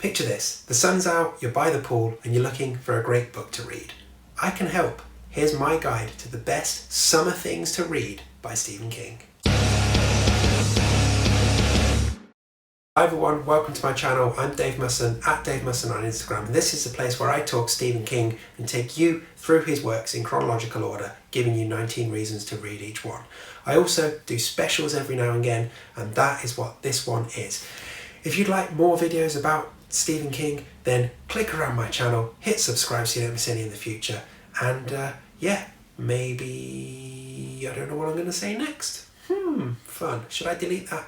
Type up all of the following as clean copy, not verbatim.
Picture this, the sun's out, you're by the pool, and you're looking for a great book to read. I can help. Here's my guide to the best summer things to read by Stephen King. Hi everyone, welcome to my channel. I'm Dave Musson, at Dave Musson on Instagram, and this is the place where I talk Stephen King and take you through his works in chronological order, giving you 19 reasons to read each one. I also do specials every now and again, and that is what this one is. If you'd like more videos about Stephen King, then click around my channel, hit subscribe so you don't miss any in the future, and yeah, maybe I don't know what I'm going to say next. Fun. Should I delete that?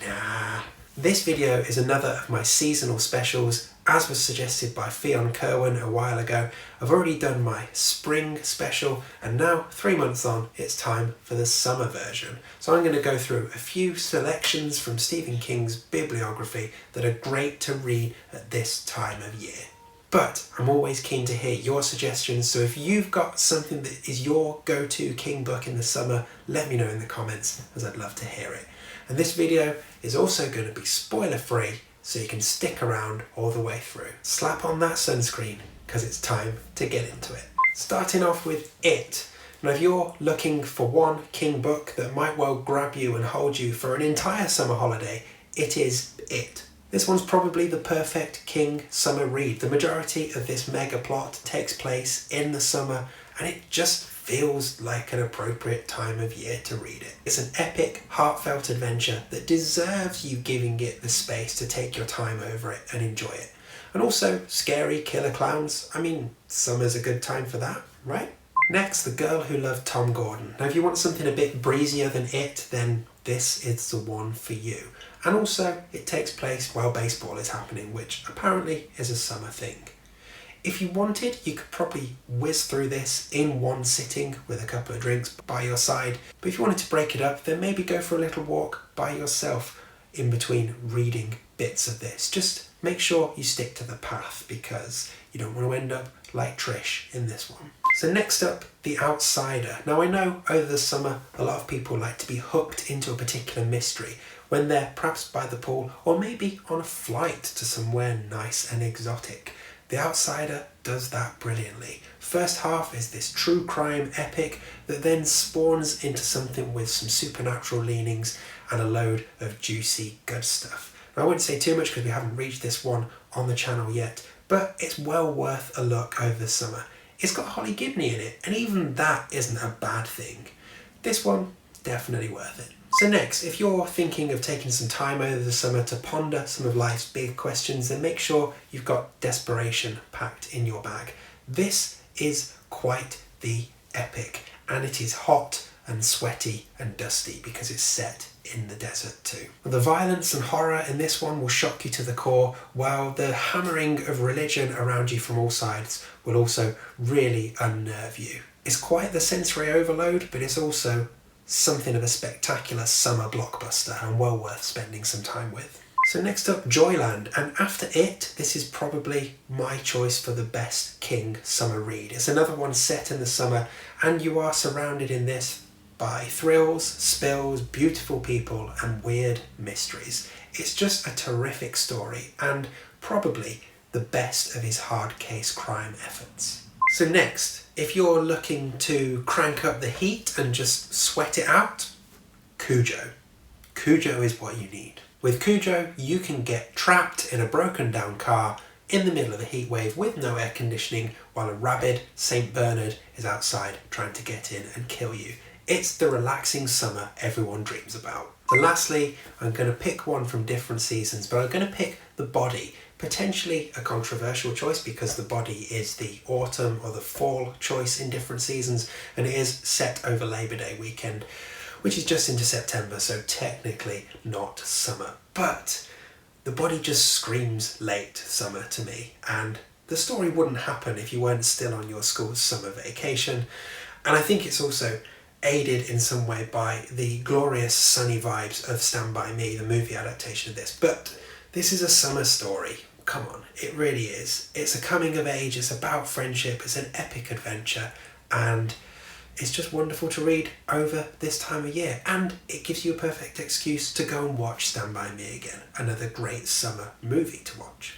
Nah. This video is another of my seasonal specials, as was suggested by Fionn Kerwin a while ago. I've already done my spring special, and now 3 months on, it's time for the summer version. So I'm going to go through a few selections from Stephen King's bibliography that are great to read at this time of year. But I'm always keen to hear your suggestions, so if you've got something that is your go-to King book in the summer, let me know in the comments, as I'd love to hear it. And this video is also going to be spoiler free, so you can stick around all the way through. Slap on that sunscreen, because it's time to get into it. Starting off with It. Now if you're looking for one King book that might well grab you and hold you for an entire summer holiday, it is It. This one's probably the perfect King summer read. The majority of this mega plot takes place in the summer, and it just feels like an appropriate time of year to read it. It's an epic, heartfelt adventure that deserves you giving it the space to take your time over it and enjoy it. And also, scary killer clowns. I mean, summer's a good time for that, right? Next, The Girl Who Loved Tom Gordon. Now if you want something a bit breezier than It, then this is the one for you. And also, it takes place while baseball is happening, which apparently is a summer thing. If you wanted, you could probably whiz through this in one sitting with a couple of drinks by your side. But if you wanted to break it up, then maybe go for a little walk by yourself in between reading bits of this. Just make sure you stick to the path, because you don't want to end up like Trish in this one. So next up, The Outsider. Now I know over the summer a lot of people like to be hooked into a particular mystery when they're perhaps by the pool or maybe on a flight to somewhere nice and exotic. The Outsider does that brilliantly. First half is this true crime epic that then spawns into something with some supernatural leanings and a load of juicy good stuff. Now, I won't say too much because we haven't reached this one on the channel yet, but it's well worth a look over the summer. It's got Holly Gibney in it, and even that isn't a bad thing. This one, definitely worth it. So next, if you're thinking of taking some time over the summer to ponder some of life's big questions, then make sure you've got Desperation packed in your bag. This is quite the epic, and it is hot and sweaty and dusty because it's set in the desert too. The violence and horror in this one will shock you to the core, while the hammering of religion around you from all sides will also really unnerve you. It's quite the sensory overload, but it's also something of a spectacular summer blockbuster and well worth spending some time with. So next up, Joyland, and after It, this is probably my choice for the best King summer read. It's another one set in the summer, and you are surrounded in this by thrills, spills, beautiful people, and weird mysteries. It's just a terrific story, and probably the best of his hard case crime efforts. So next, if you're looking to crank up the heat and just sweat it out, Cujo. Cujo is what you need. With Cujo, you can get trapped in a broken down car in the middle of a heat wave with no air conditioning while a rabid St. Bernard is outside trying to get in and kill you. It's the relaxing summer everyone dreams about. So lastly, I'm going to pick one from different seasons, but I'm going to pick The Body. Potentially a controversial choice because The Body is the autumn or the fall choice in different seasons, and it is set over Labor Day weekend, which is just into September, so technically not summer. But The Body just screams late summer to me, and the story wouldn't happen if you weren't still on your school's summer vacation. And I think it's also aided in some way by the glorious sunny vibes of Stand By Me, the movie adaptation of this. But this is a summer story. Come on, it really is. It's a coming of age, it's about friendship, it's an epic adventure, and it's just wonderful to read over this time of year. And it gives you a perfect excuse to go and watch Stand By Me again, another great summer movie to watch.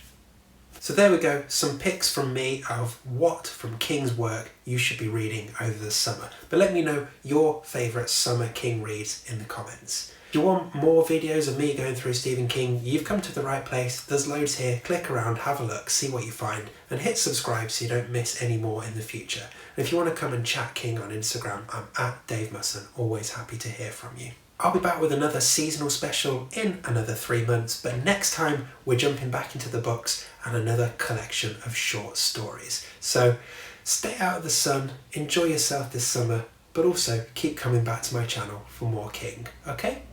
So there we go, some picks from me of what from King's work you should be reading over the summer. But let me know your favourite summer King reads in the comments. If you want more videos of me going through Stephen King, you've come to the right place. There's loads here. Click around, have a look, see what you find, and hit subscribe so you don't miss any more in the future. And if you want to come and chat King on Instagram, I'm at Dave Musson, always happy to hear from you. I'll be back with another seasonal special in another 3 months, but next time we're jumping back into the books and another collection of short stories. So stay out of the sun, enjoy yourself this summer, but also keep coming back to my channel for more King, okay?